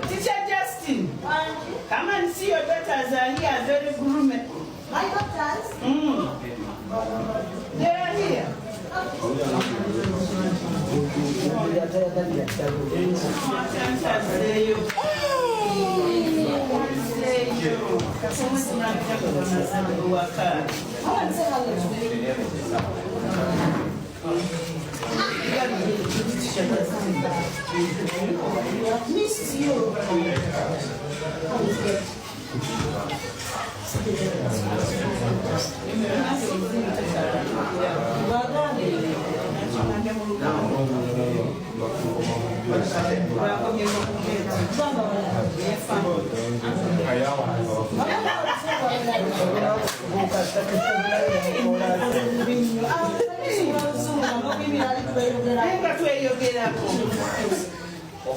Teacher Justin, come and see your daughters are here, very grooming. My daughters? They are here. Miss you.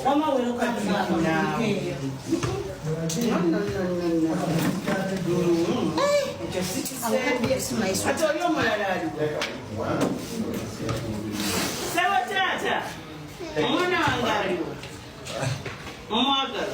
Mama will come now. No. Just my I told you, my dad. Say what, Tata? Mona Angario. Mother.